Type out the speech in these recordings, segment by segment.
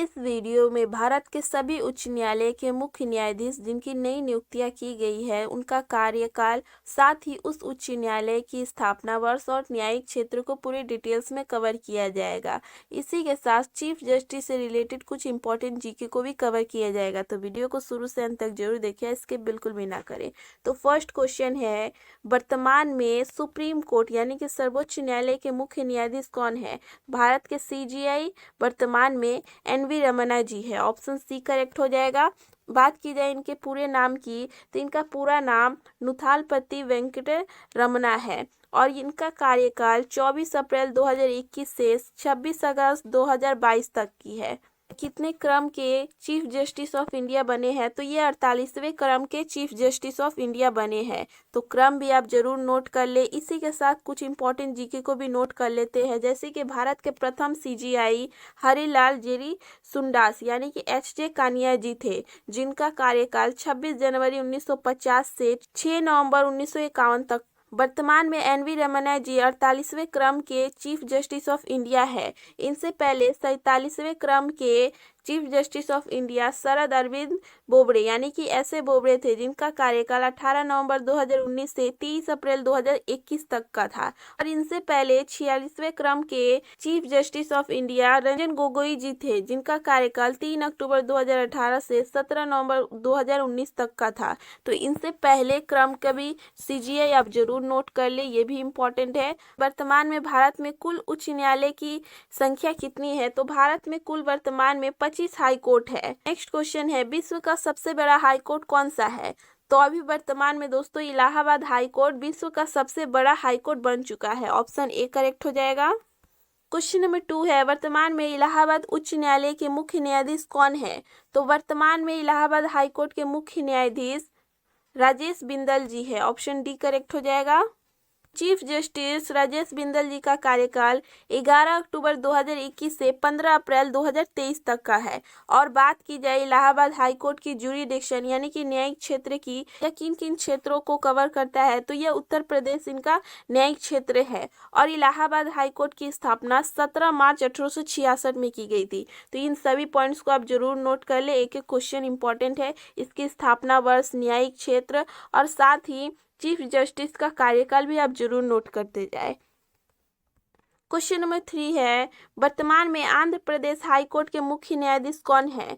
इस वीडियो में भारत के सभी उच्च न्यायालय के मुख्य न्यायाधीश जिनकी नई नियुक्तियां की गई है उनका कार्यकाल, साथ ही उस उच्च न्यायालय की स्थापना वर्ष और न्यायिक क्षेत्र को पूरी डिटेल्स में कवर किया जाएगा। इसी के साथ चीफ जस्टिस से रिलेटेड कुछ इंपॉर्टेंट जीके को भी कवर किया जाएगा, तो वीडियो को शुरू से अंत तक जरूर देखिए, स्किप बिल्कुल भी ना करें। तो फर्स्ट क्वेश्चन है, वर्तमान में सुप्रीम कोर्ट यानी कि सर्वोच्च न्यायालय के मुख्य न्यायाधीश कौन है? भारत के सीजीआई वर्तमान में एनवी रमन्ना जी है। ऑप्शन सी करेक्ट हो जाएगा। बात की जाए इनके पूरे नाम की तो इनका पूरा नाम नुथालपति वेंकट रमन्ना है और इनका कार्यकाल 24 अप्रैल 2021 से 26 अगस्त 2022 तक की है। कितने क्रम के चीफ जस्टिस ऑफ इंडिया बने हैं? तो ये 48वें क्रम के चीफ जस्टिस ऑफ इंडिया बने हैं। तो क्रम भी आप जरूर नोट कर ले। इसी के साथ कुछ इंपॉर्टेंट जीके को भी नोट कर लेते हैं, जैसे कि भारत के प्रथम सीजीआई हरिलाल जेरी सुंडास यानी कि एच.जे. कानिया जी थे, जिनका कार्यकाल 26 जनवरी 1950 से 6 नवंबर 1951 तक। वर्तमान में एनवी रमन्ना जी 48वें क्रम के चीफ जस्टिस ऑफ इंडिया है। इनसे पहले 47वें क्रम के chief justice of India Sharad Arvind Bobde यानी कि ऐसे बोबड़े थे, जिनका कार्यकाल 18 नवंबर 2019 से 30 अप्रैल 2021 तक का था। और इनसे पहले 46वें क्रम के chief justice of India Ranjan Gogoi ji थे, जिनका कार्यकाल 3 अक्टूबर 2018 से 17 नवंबर 2019 तक का था। तो इनसे पहले क्रम का भी सीजीआई आप जरूर नोट कर ले, ये भी इम्पोर्टेंट है। वर्तमान में भारत में कुल उच्च न्यायालय की संख्या कितनी है? तो भारत में कुल वर्तमान में 25 हाई कोर्ट है। नेक्स्ट क्वेश्चन है, विश्व का सबसे बड़ा हाई कोर्ट कौन सा है? तो अभी वर्तमान में दोस्तों इलाहाबाद हाई कोर्ट विश्व का सबसे बड़ा हाई कोर्ट बन चुका है। ऑप्शन ए करेक्ट हो जाएगा। क्वेश्चन नंबर 2 है, वर्तमान में इलाहाबाद उच्च न्यायालय के मुख्य न्यायाधीश कौन है? तो वर्तमान में इलाहाबाद हाई कोर्ट के मुख्य न्यायाधीश राजेश बिंदल जी है। ऑप्शन डी करेक्ट हो जाएगा। चीफ जस्टिस राजेश बिंदल जी का कार्यकाल 11 अक्टूबर 2021 से 15 अप्रैल 2023 तक का है। और बात की जाए इलाहाबाद हाई कोर्ट की ज्यूरिडिक्शन यानी कि न्यायिक क्षेत्र की, या किन किन क्षेत्रों को कवर करता है, तो यह उत्तर प्रदेश इनका न्यायिक क्षेत्र है। और इलाहाबाद हाई कोर्ट की स्थापना 17 मार्च 1866 में की गई थी। तो इन सभी पॉइंट्स को आप जरूर नोट कर ले, एक एक क्वेश्चन इंपॉर्टेंट है। इसकी स्थापना वर्ष, न्यायिक क्षेत्र और साथ ही चीफ जस्टिस का कार्यकाल भी आप जरूर नोट करते जाए। क्वेश्चन नंबर 3 है, वर्तमान में आंध्र प्रदेश हाई कोर्ट के मुख्य न्यायाधीश कौन है?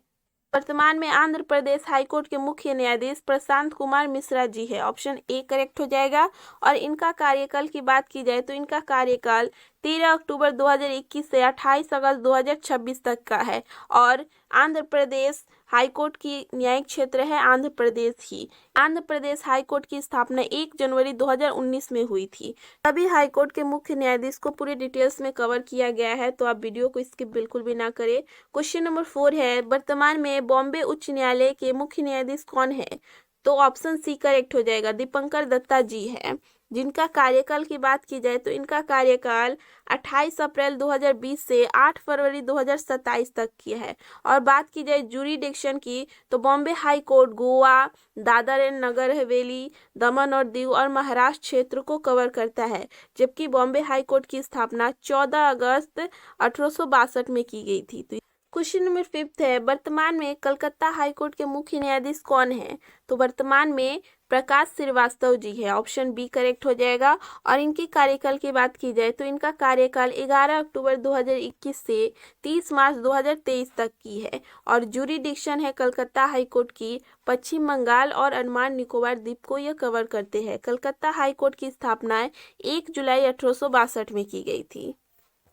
वर्तमान में आंध्र प्रदेश हाई कोर्ट के मुख्य न्यायाधीश प्रशांत कुमार मिश्रा जी है। ऑप्शन ए करेक्ट हो जाएगा। और इनका कार्यकाल की बात की जाए तो इनका कार्यकाल 13 अक्टूबर 2021 से 28 अगस्त 2026 तक का है। और आंध्र प्रदेश हाई कोर्ट की न्यायिक क्षेत्र है आंध्र प्रदेश ही। आंध्र प्रदेश हाई कोर्ट की स्थापना 1 जनवरी 2019 में हुई थी। सभी हाई कोर्ट के मुख्य न्यायाधीश को पूरी डिटेल्स में कवर किया गया है, तो आप वीडियो को स्किप बिल्कुल भी ना करें। क्वेश्चन नंबर 4 है, वर्तमान में बॉम्बे उच्च न्यायालय के मुख्य न्यायाधीश कौन है? तो ऑप्शन सी करेक्ट हो जाएगा। दीपंकर दत्ता जी है। जिनका कार्यकाल की बात की जाए तो इनका कार्यकाल 28 अप्रैल 2020 से 8 फरवरी 2027 तक की है। और बात की जाए ज्यूरिडिक्शन की तो Bombay high court Goa, Dadra and Nagar Haveli, Daman और दीव और महाराष्ट्र क्षेत्र को कवर करता है। जबकि बॉम्बे हाई कोर्ट की स्थापना 14 अगस्त 1862 में की गई थी। तो क्वेश्चन नंबर 5 है, वर्तमान में कलकत्ता हाई कोर्ट के मुख्य न्यायाधीश कौन है? तो वर्तमान में प्रकाश श्रीवास्तव जी है। ऑप्शन बी करेक्ट हो जाएगा। और इनके कार्यकाल की बात की जाए तो इनका कार्यकाल 11 अक्टूबर 2021 से 30 मार्च 2023 तक की है। और ज्यूरिडिक्शन है कलकत्ता हाई कोर्ट की पश्चिम बंगाल और अंडमान निकोबार द्वीप को यह कवर करते हैं। कलकत्ता हाई कोर्ट की स्थापना 1 जुलाई 1862 में की गई थी।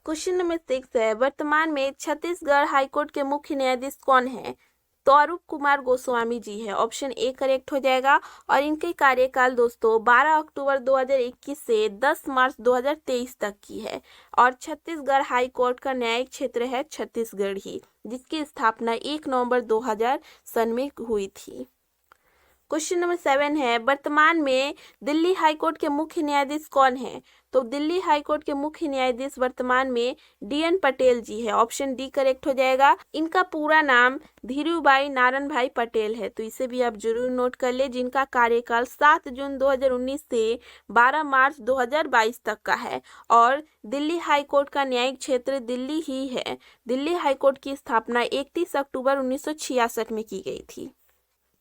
क्वेश्चन नंबर 6 है, वर्तमान में छत्तीसगढ़ हाईकोर्ट के मुख्य न्यायाधीश कौन है? तो अरूप कुमार गोस्वामी जी है। ऑप्शन ए करेक्ट हो जाएगा। और इनके कार्यकाल दोस्तों 12 अक्टूबर 2021 से 10 मार्च 2023 तक की है। और छत्तीसगढ़ हाई कोर्ट का न्यायिक क्षेत्र है छत्तीसगढ़ ही, जिसकी स्थापना 1 नवंबर 2000 सन में हुई थी। क्वेश्चन नंबर 7 है, वर्तमान में दिल्ली हाईकोर्ट के मुख्य न्यायाधीश कौन है? तो दिल्ली हाई कोर्ट के मुख्य न्यायाधीश वर्तमान में DN पटेल जी है। ऑप्शन डी करेक्ट हो जाएगा। इनका पूरा नाम धीरूभाई नारायणभाई पटेल है, तो इसे भी आप जरूर नोट कर ले, जिनका कार्यकाल 7 जून 2019 से 12 मार्च 2022 तक का है। और दिल्ली हाई कोर्ट का न्यायिक क्षेत्र दिल्ली ही है। दिल्ली हाई कोर्ट की स्थापना 31 अक्टूबर 1966 में की गई थी।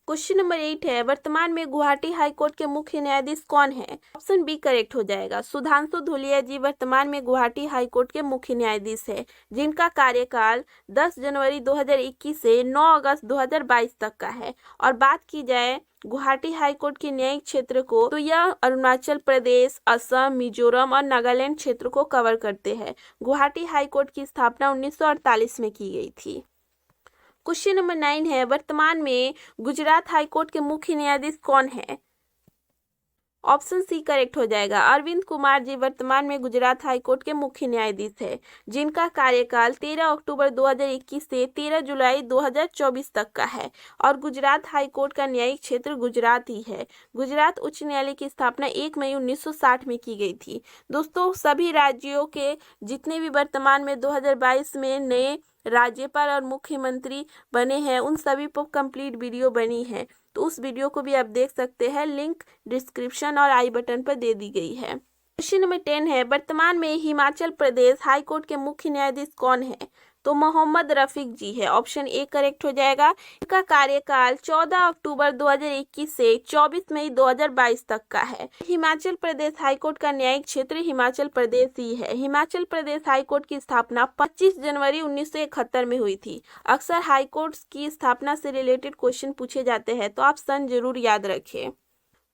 क्वेश्चन नंबर 8 है, वर्तमान में गुवाहाटी हाई कोर्ट के मुख्य न्यायाधीश कौन है? ऑप्शन बी करेक्ट हो जाएगा। सुधांशु धूलिया जी वर्तमान में गुवाहाटी हाई कोर्ट के मुख्य न्यायाधीश है, जिनका कार्यकाल 10 जनवरी 2021 से 9 अगस्त 2022 तक का है। और बात की जाए गुवाहाटी हाई कोर्ट के न्यायिक क्षेत्र को, तो यह अरुणाचल प्रदेश, असम, मिजोरम और नागालैंड क्षेत्र को कवर करते हैं। गुवाहाटी हाई कोर्ट की स्थापना 1948 में की गई थी। क्वेश्चन नंबर 9 है, वर्तमान में गुजरात हाई कोर्ट के मुख्य न्यायाधीश कौन है? ऑप्शन सी करेक्ट हो जाएगा। अरविंद कुमार जी वर्तमान में गुजरात हाई कोर्ट के मुख्य न्यायाधीश है, जिनका कार्यकाल 13 अक्टूबर 2021 से 13 जुलाई 2024 तक का है। और गुजरात हाई कोर्ट का न्यायिक क्षेत्र गुजरात ही है। गुजरात उच्च न्यायालय की स्थापना 1 मई 1960 में की गई थी। दोस्तों, सभी राज्यों के जितने भी वर्तमान में 2022 में नए राज्यपाल और मुख्यमंत्री बने हैं, उन सभी पर कंप्लीट वीडियो बनी है, तो उस वीडियो को भी आप देख सकते हैं। लिंक डिस्क्रिप्शन और आई बटन पर दे दी गई है। क्वेश्चन नंबर 10 है, वर्तमान में हिमाचल प्रदेश हाई कोर्ट के मुख्य न्यायाधीश कौन है? तो मोहम्मद रफीक जी है। ऑप्शन ए करेक्ट हो जाएगा। इनका कार्यकाल 14 अक्टूबर 2021 से 24 मई 2022 तक का है। हिमाचल प्रदेश हाईकोर्ट का न्यायिक क्षेत्र हिमाचल प्रदेश ही है। हिमाचल प्रदेश हाईकोर्ट की स्थापना 25 जनवरी 1971 में हुई थी। अक्सर हाईकोर्ट की स्थापना से रिलेटेड क्वेश्चन पूछे जाते हैं, तो आप सन जरूर याद रखें।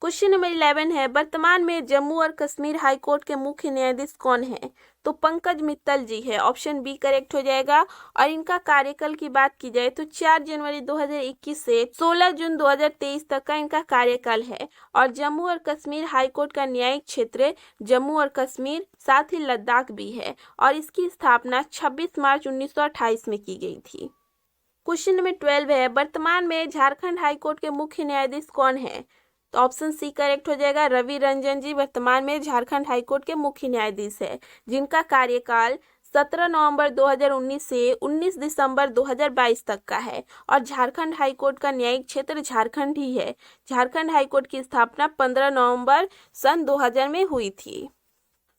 क्वेश्चन नंबर 11 है, वर्तमान में जम्मू और कश्मीर हाई कोर्ट के मुख्य न्यायाधीश कौन है? तो पंकज मित्तल जी है। ऑप्शन बी करेक्ट हो जाएगा। और इनका कार्यकाल की बात की जाए तो 4 जनवरी 2021 से 16 जून 2023 तक का इनका कार्यकाल है। और जम्मू और कश्मीर हाई कोर्ट का न्यायिक क्षेत्र जम्मू और कश्मीर साथ ही लद्दाख भी है। और इसकी स्थापना 26 मार्च 1928 में की गई थी। क्वेश्चन नंबर 12 है, वर्तमान में झारखंड हाई कोर्ट के मुख्य न्यायाधीश कौन है? तो ऑप्शन सी करेक्ट हो जाएगा। रवि रंजन जी वर्तमान में झारखंड हाईकोर्ट के मुख्य न्यायाधीश है, जिनका कार्यकाल 17 नवंबर 2019 से 19 दिसंबर 2022 तक का है। और झारखंड हाईकोर्ट का न्यायिक क्षेत्र झारखंड ही है। झारखंड हाईकोर्ट की स्थापना 15 नवंबर सन 2000 में हुई थी।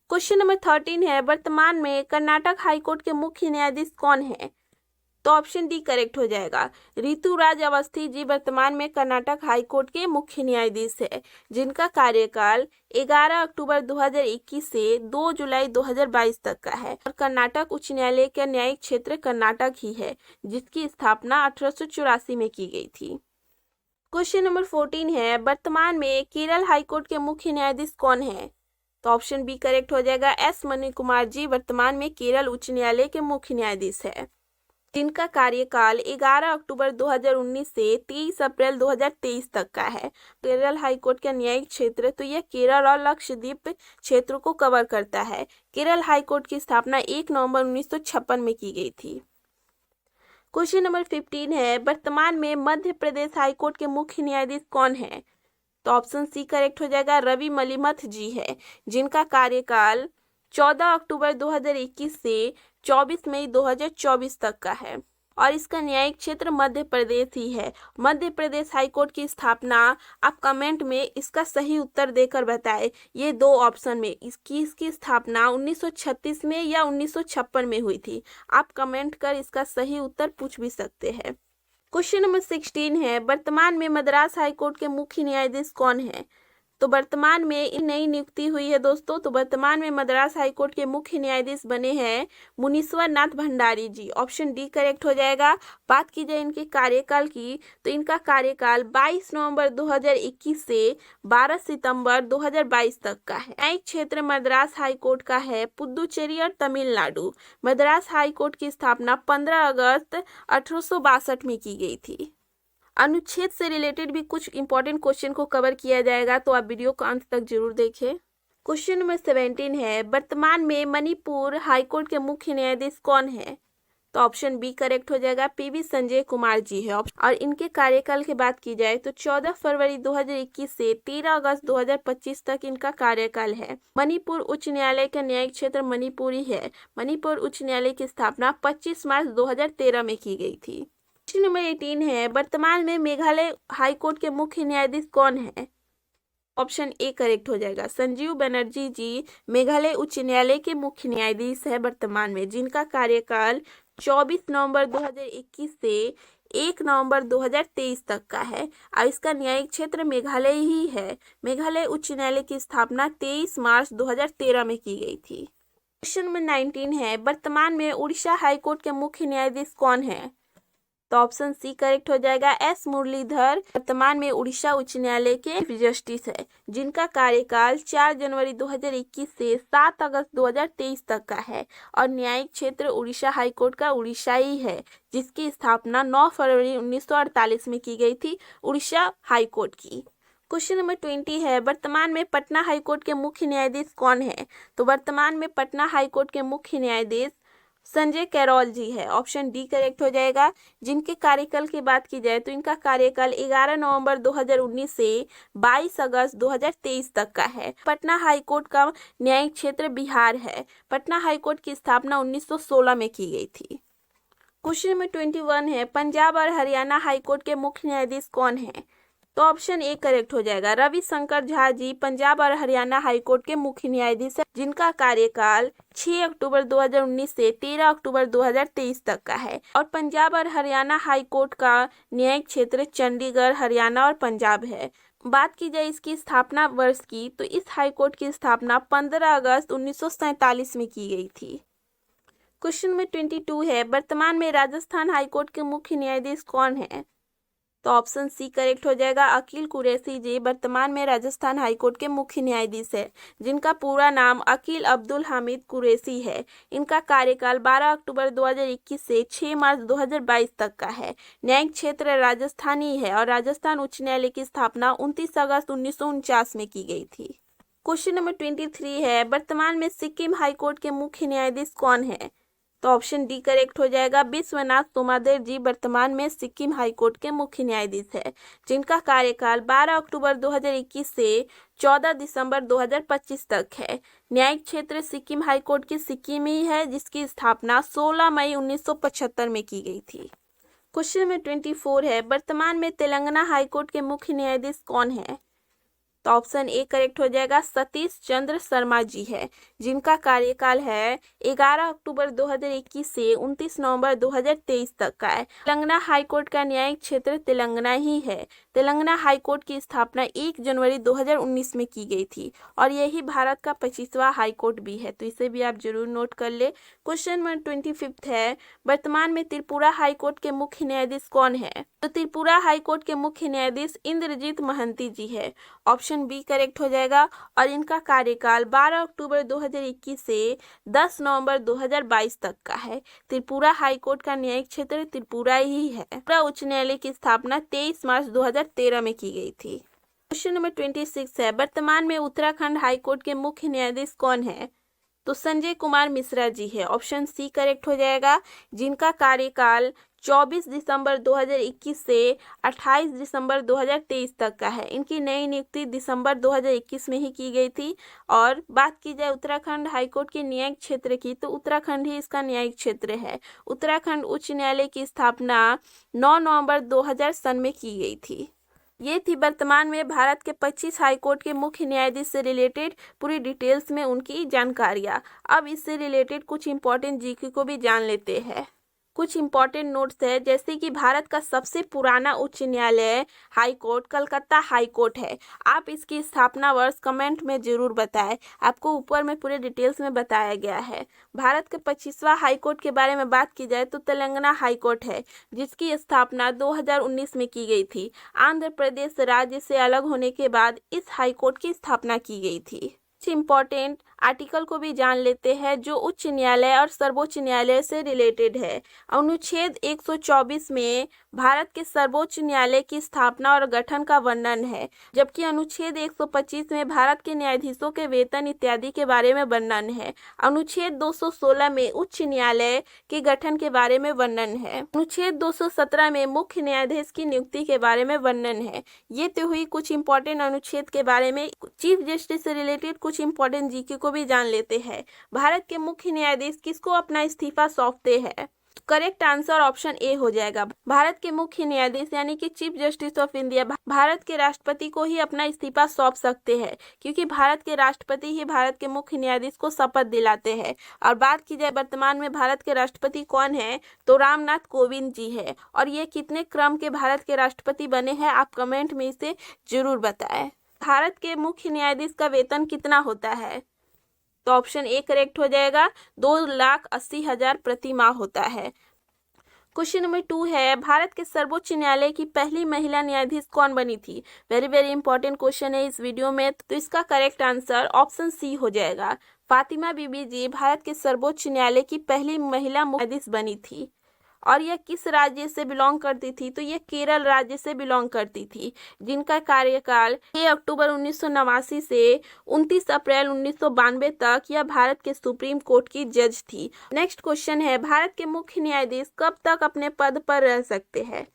क्वेश्चन नंबर 13 है, वर्तमान में कर्नाटक हाईकोर्ट के मुख्य न्यायाधीश कौन है? तो ऑप्शन डी करेक्ट हो जाएगा। ऋतुराज अवस्थी जी वर्तमान में कर्नाटक हाईकोर्ट के मुख्य न्यायाधीश है, जिनका कार्यकाल 11 अक्टूबर 2021 से 2 जुलाई 2022 तक का है। और कर्नाटक उच्च न्यायालय का न्यायिक क्षेत्र कर्नाटक ही है, जिसकी स्थापना 1884 में की गई थी। क्वेश्चन नंबर 14 है, वर्तमान में केरल हाईकोर्ट के मुख्य न्यायाधीश कौन है? तो ऑप्शन बी करेक्ट हो जाएगा। एस मनी कुमार जी वर्तमान में केरल उच्च न्यायालय के मुख्य न्यायाधीश है, जिनका कार्यकाल 11 अक्टूबर 2019 से 30 अप्रैल 2023 तक का है। केरल हाईकोर्ट का न्यायिक क्षेत्र तो यह केरल और लक्षद्वीप क्षेत्र को कवर करता है। केरल हाईकोर्ट की स्थापना 1 नवंबर 1956 में की गई थी। क्वेश्चन नंबर 15 है, वर्तमान में मध्य प्रदेश हाईकोर्ट के मुख्य न्यायाधीश कौन है? तो ऑप्शन सी करेक्ट हो जाएगा। रवि मलिमथ जी है, जिनका कार्यकाल 14 अक्टूबर 2021 से 24 मई 2024 तक का है। और इसका न्यायिक क्षेत्र मध्य प्रदेश ही है। मध्य प्रदेश हाईकोर्ट की स्थापना आप कमेंट में इसका सही उत्तर देकर बताएं। ये 2 ऑप्शन में इसकी स्थापना 1936 में या 1956 में हुई थी। आप कमेंट कर इसका सही उत्तर पूछ भी सकते हैं। क्वेश्चन नंबर 16 है, वर्तमान में मद्रास हाईकोर्ट के मुख्य न्यायाधीश कौन है? तो वर्तमान में नई नियुक्ति हुई है दोस्तों। तो वर्तमान में मद्रास हाईकोर्ट के मुख्य न्यायाधीश बने हैं मुनीश्वर नाथ भंडारी जी। ऑप्शन डी करेक्ट हो जाएगा। बात की जाए इनके कार्यकाल की, तो इनका कार्यकाल 22 नवंबर 2021 से 12 सितंबर 2022 तक का है। न्यायिक क्षेत्र मद्रास हाईकोर्ट का है पुदुचेरी और तमिलनाडु। मद्रास हाईकोर्ट की स्थापना 15 अगस्त 1862 में की गई थी। अनुच्छेद से रिलेटेड भी कुछ इंपॉर्टेंट क्वेश्चन को कवर किया जाएगा, तो आप वीडियो को अंत तक जरूर देखें। क्वेश्चन नंबर 17 है, वर्तमान में मणिपुर हाईकोर्ट के मुख्य न्यायाधीश कौन है? तो ऑप्शन बी करेक्ट हो जाएगा, पीवी संजय कुमार जी है। और इनके कार्यकाल की बात की जाए तो 14 फरवरी 2021 से 13 अगस्त 2025 तक इनका कार्यकाल है। मणिपुर उच्च न्यायालय का न्यायिक क्षेत्र मणिपुरी है। मणिपुर उच्च न्यायालय की स्थापना 25 मार्च 2013 में की गई थी। क्वेश्चन नंबर 18 है, वर्तमान में मेघालय हाईकोर्ट के मुख्य न्यायाधीश कौन है? ऑप्शन ए करेक्ट हो जाएगा, संजीव बनर्जी जी मेघालय उच्च न्यायालय के मुख्य न्यायाधीश है वर्तमान में, जिनका कार्यकाल 24 नवंबर 2021 से 1 नवंबर 2023 तक का है और इसका न्यायिक क्षेत्र मेघालय ही है। मेघालय उच्च न्यायालय की स्थापना 23 मार्च 2013 में की गई थी। क्वेश्चन नंबर 19 है, वर्तमान में उड़ीसा हाईकोर्ट के मुख्य न्यायाधीश कौन है? तो ऑप्शन सी करेक्ट हो जाएगा, एस मुरलीधर वर्तमान में उड़ीसा उच्च न्यायालय के चीफ जस्टिस है, जिनका कार्यकाल 4 जनवरी 2021 से 7 अगस्त 2023 तक का है और न्यायिक क्षेत्र उड़ीसा हाईकोर्ट का उड़ीसा ही है, जिसकी स्थापना 9 फरवरी 1948 में की गई थी उड़ीसा हाईकोर्ट की। क्वेश्चन नंबर 20 है, वर्तमान में पटना हाईकोर्ट के मुख्य न्यायाधीश कौन है? तो वर्तमान में पटना हाईकोर्ट के मुख्य न्यायाधीश संजय कैरोल जी है। ऑप्शन डी करेक्ट हो जाएगा। जिनके कार्यकाल की बात की जाए तो इनका कार्यकाल 11 नवंबर 2019 से 22 अगस्त 2023 तक का है। पटना हाईकोर्ट का न्यायिक क्षेत्र बिहार है। पटना हाईकोर्ट की स्थापना 1916 में की गई थी। क्वेश्चन नंबर 21 है, पंजाब और हरियाणा हाईकोर्ट के मुख्य न्यायाधीश कौन है? तो ऑप्शन ए करेक्ट हो जाएगा, रविशंकर झा जी पंजाब और हरियाणा हाईकोर्ट के मुख्य न्यायाधीश है, जिनका कार्यकाल 6 अक्टूबर 2019 से 13 अक्टूबर 2023 तक का है और पंजाब और हरियाणा हाईकोर्ट का न्यायिक क्षेत्र चंडीगढ़, हरियाणा और पंजाब है। बात की जाए इसकी स्थापना वर्ष की तो इस हाईकोर्ट की स्थापना 15 अगस्त 1947 में की गई थी। क्वेश्चन नंबर 22 है, वर्तमान में राजस्थान हाईकोर्ट के मुख्य न्यायाधीश कौन है? तो ऑप्शन सी करेक्ट हो जाएगा, अकील कुरैशी जी वर्तमान में राजस्थान हाईकोर्ट के मुख्य न्यायाधीश है, जिनका पूरा नाम अकील अब्दुल हामिद कुरैशी है। इनका कार्यकाल 12 अक्टूबर 2021 से 6 मार्च 2022 तक का है। न्यायिक क्षेत्र राजस्थानी है और राजस्थान उच्च न्यायालय की स्थापना 29 अगस्त 1949 में की गई थी। क्वेश्चन नंबर 23 है, वर्तमान में सिक्किम हाईकोर्ट के मुख्य न्यायाधीश कौन है? तो ऑप्शन डी करेक्ट हो जाएगा, विश्वनाथ सोमादेव जी वर्तमान में सिक्किम हाईकोर्ट के मुख्य न्यायाधीश है, जिनका कार्यकाल 12 अक्टूबर 2021 से 14 दिसंबर 2025 तक है। न्यायिक क्षेत्र सिक्किम हाईकोर्ट की सिक्किम ही है, जिसकी स्थापना 16 मई 1975 में की गई थी। क्वेश्चन नंबर 24 है, वर्तमान में तेलंगाना हाईकोर्ट के मुख्य न्यायाधीश कौन है? तो ऑप्शन ए करेक्ट हो जाएगा, सतीश चंद्र शर्मा जी है, जिनका कार्यकाल है 11 अक्टूबर 2021 से 29 नवंबर 2023 तक का है। तेलंगाना हाईकोर्ट का न्यायिक क्षेत्र तेलंगाना ही है। तेलंगाना हाईकोर्ट की स्थापना 1 जनवरी 2019 में की गई थी और यही भारत का 25वां हाईकोर्ट भी है, तो इसे भी आप जरूर नोट कर ले। क्वेश्चन नंबर 25 है, वर्तमान में त्रिपुरा हाईकोर्ट के मुख्य न्यायाधीश कौन है? तो त्रिपुरा हाईकोर्ट के मुख्य न्यायाधीश इंद्रजीत महंती जी है। ऑप्शन बी करेक्ट हो जाएगा और इनका कार्यकाल 12 अक्टूबर 2021 से 10 नवंबर 2022 तक का है। त्रिपुरा हाईकोर्ट का न्यायिक क्षेत्र त्रिपुरा ही है। त्रिपुरा उच्च न्यायालय की स्थापना 23 मार्च 2013 में की गई थी। क्वेश्चन नंबर 26 है, वर्तमान में उत्तराखंड हाईकोर्ट के मुख्य न्यायाधीश कौन है? तो संजय कुमार मिश्रा जी है। ऑप्शन सी करेक्ट हो जाएगा, जिनका कार्यकाल 24 दिसंबर 2021 से 28 दिसंबर 2023 तक का है। इनकी नई नियुक्ति दिसंबर 2021 में ही की गई थी। और बात की जाए उत्तराखंड हाईकोर्ट के न्यायिक क्षेत्र की तो उत्तराखंड ही इसका न्यायिक क्षेत्र है। उत्तराखंड उच्च न्यायालय की स्थापना 9 नवंबर 2000 सन में की गई थी। ये थी वर्तमान में भारत के 25 हाईकोर्ट के मुख्य न्यायाधीश से रिलेटेड पूरी डिटेल्स में उनकी जानकारियाँ। अब इससे रिलेटेड कुछ इंपॉर्टेंट जीके को भी जान लेते हैं। कुछ इंपॉर्टेंट नोट्स है, जैसे कि भारत का सबसे पुराना उच्च न्यायालय हाईकोर्ट कलकत्ता हाईकोर्ट है। आप इसकी स्थापना वर्ष कमेंट में जरूर बताएं, आपको ऊपर में पूरे डिटेल्स में बताया गया है। भारत के 25वां हाईकोर्ट के बारे में बात की जाए तो तेलंगाना हाईकोर्ट है, जिसकी स्थापना 2019 में की गई थी। आंध्र प्रदेश राज्य से अलग होने के बाद इस हाईकोर्ट की स्थापना की गई थी। इम्पोर्टेंट आर्टिकल को भी जान लेते हैं जो उच्च न्यायालय और सर्वोच्च न्यायालय से रिलेटेड है। अनुच्छेद 124 में भारत के सर्वोच्च न्यायालय की स्थापना और गठन का वर्णन है, जबकि अनुच्छेद 125 में भारत के न्यायाधीशों के वेतन इत्यादि के बारे में वर्णन है। अनुच्छेद 216 में उच्च न्यायालय के गठन के बारे में वर्णन है। अनुच्छेद 217 में मुख्य न्यायाधीश की नियुक्ति के बारे में वर्णन है। ये तो हुई कुछ इंपॉर्टेंट अनुच्छेद के बारे में। चीफ जस्टिस से रिलेटेड कुछ इंपॉर्टेंट जीके को भी जान लेते हैं। भारत के मुख्य न्यायाधीश किसको अपना इस्तीफा सौंपते हैं? करेक्ट आंसर ऑप्शन ए हो जाएगा। भारत के मुख्य न्यायाधीश यानी कि chief justice of India Bharat के राष्ट्रपति को ही अपना इस्तीफा सौंप सकते हैं, क्योंकि भारत के राष्ट्रपति ही भारत के मुख्य न्यायाधीश को शपथ दिलाते हैं। और बात की जाए वर्तमान में भारत के राष्ट्रपति कौन है, तो रामनाथ कोविंद जी है। और ये कितने क्रम के भारत के राष्ट्रपति बने हैं, आप कमेंट में इसे जरूर बताएं। भारत के मुख्य न्यायाधीश का वेतन कितना होता है, तो ऑप्शन ए करेक्ट हो जाएगा, 2,80,000 प्रति माह होता है। क्वेश्चन नंबर 2 है, भारत के सर्वोच्च न्यायालय की पहली महिला न्यायाधीश कौन बनी थी? वेरी वेरी इंपॉर्टेंट क्वेश्चन है इस वीडियो में, तो इसका करेक्ट आंसर ऑप्शन सी हो जाएगा। फातिमा बीबी जी भारत के सर्वोच्च न्यायालय की पहली महिला न्यायाधीश बनी थी। और यह किस राज्य से बिलोंग करती थी, तो यह केरल राज्य से बिलोंग करती थी, जिनका कार्यकाल 6 अक्टूबर 1989 से 29 अप्रैल 1992 तक यह भारत के सुप्रीम कोर्ट की जज थी। नेक्स्ट क्वेश्चन है, भारत के मुख्य न्यायाधीश कब तक अपने पद पर रह सकते हैं?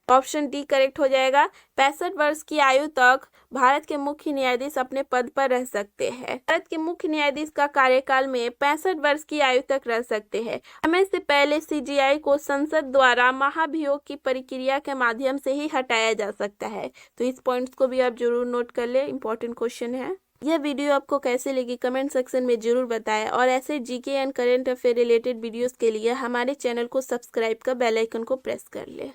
ऑप्शन डी करेक्ट हो जाएगा। 65 वर्ष की आयु तक भारत के मुख्य न्यायाधीश अपने पद पर रह सकते हैं। भारत के मुख्य न्यायाधीश का कार्यकाल में 65 वर्ष की आयु तक रह सकते हैं। समय से पहले सीजीआई को संसद द्वारा महाभियोग की प्रक्रिया के माध्यम से ही हटाया जा सकता है। तो इस पॉइंट्स को भी आप जरूर नोट कर ले, इंपॉर्टेंट क्वेश्चन है। यह वीडियो आपको कैसे लगी कमेंट सेक्शन में जरूर बताएं, और ऐसे GK and current affair related videos के लिए हमारे चैनल को सब्सक्राइब कर बेल आइकन को प्रेस कर ले।